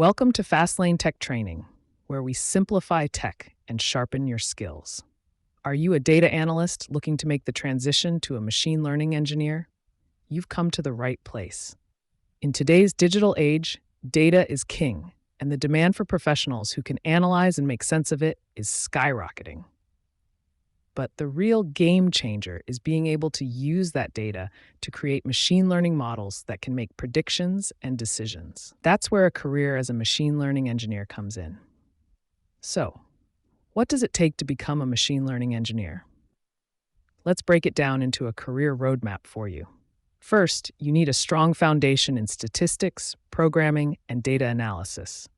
Welcome to Fastlane Tech Training, where we simplify tech and sharpen your skills. Are you a data analyst looking to make the transition to a machine learning engineer? You've come to the right place. In today's digital age, data is king, and the demand for professionals who can analyze and make sense of it is skyrocketing. But the real game changer is being able to use that data to create machine learning models that can make predictions and decisions. That's where a career as a machine learning engineer comes in. So, what does it take to become a machine learning engineer? Let's break it down into a career roadmap for you. First, you need a strong foundation in statistics, programming, and data analysis.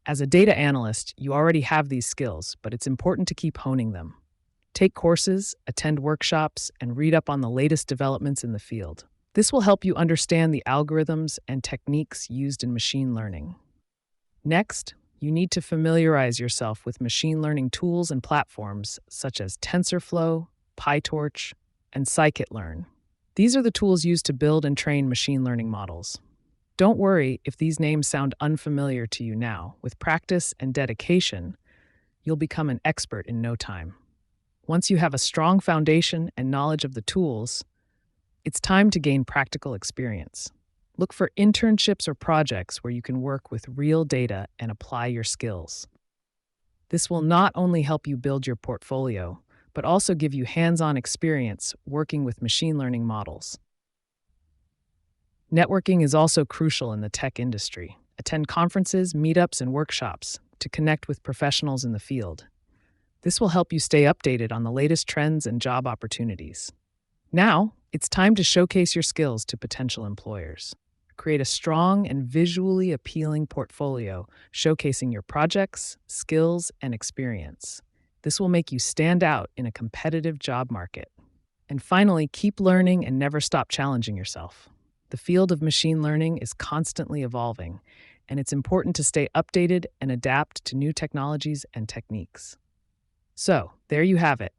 As a data analyst, you already have these skills, but it's important to keep honing them. Take courses, attend workshops, and read up on the latest developments in the field. This will help you understand the algorithms and techniques used in machine learning. Next, you need to familiarize yourself with machine learning tools and platforms such as TensorFlow, PyTorch, and Scikit-learn. These are the tools used to build and train machine learning models. Don't worry if these names sound unfamiliar to you now. With practice and dedication, you'll become an expert in no time. Once you have a strong foundation and knowledge of the tools, it's time to gain practical experience. Look for internships or projects where you can work with real data and apply your skills. This will not only help you build your portfolio, but also give you hands-on experience working with machine learning models. Networking is also crucial in the tech industry. Attend conferences, meetups, and workshops to connect with professionals in the field. This will help you stay updated on the latest trends and job opportunities. Now, it's time to showcase your skills to potential employers. Create a strong and visually appealing portfolio showcasing your projects, skills, and experience. This will make you stand out in a competitive job market. And finally, keep learning and never stop challenging yourself. The field of machine learning is constantly evolving, and it's important to stay updated and adapt to new technologies and techniques. So, there you have it,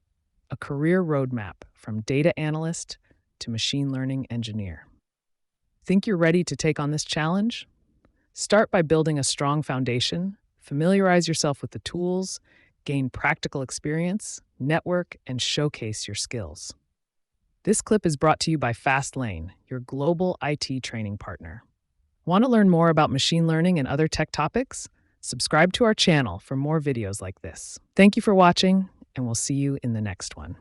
a career roadmap from data analyst to machine learning engineer. Think you're ready to take on this challenge? Start by building a strong foundation, familiarize yourself with the tools, gain practical experience, network, and showcase your skills. This clip is brought to you by Fastlane, your global IT training partner. Want to learn more about machine learning and other tech topics? Subscribe to our channel for more videos like this. Thank you for watching, and we'll see you in the next one.